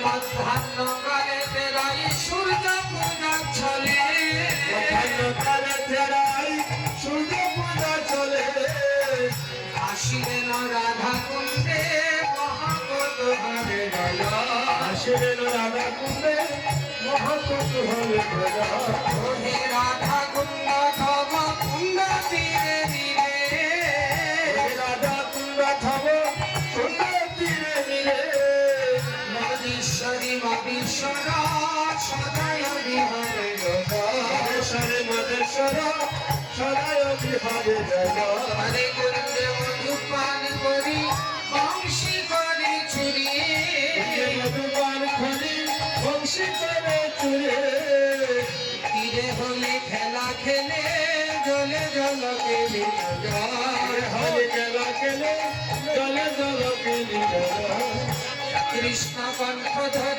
মধ্যাহ্নকালে তেরাই সূর্য পূজা চলে, মধ্যাহ্নকালে তেরাই সূর্য পূজা চলে। আসিলেন রাধা কুণ্ডে মহাকৌতূহলে রাজা, আসিলেন রাধা কুণ্ডে মহাকৌতূহলে রাজা। ওহে রাধা কুণ্ড তব কুণ্ড তীরে তীরে, রাধা কুণ্ড তব কুণ্ড তীরে তীরে। মদীশ্বরী মদীশ্বর সদায় বিহারে রাজা, মহেশ্বরী মহেশ্বর সদায় বিহারে রাজা। হরে কুণ্ডে মধুপান করি বংশী করে চুরি, মধুপান করি বংশী করে চুরি। তীরে হলে খেলা খেলে জলে জল কেলি হরে খেলা খেলে জলে জল কেলি। কৃষ্ণ কণ্ঠ ধরে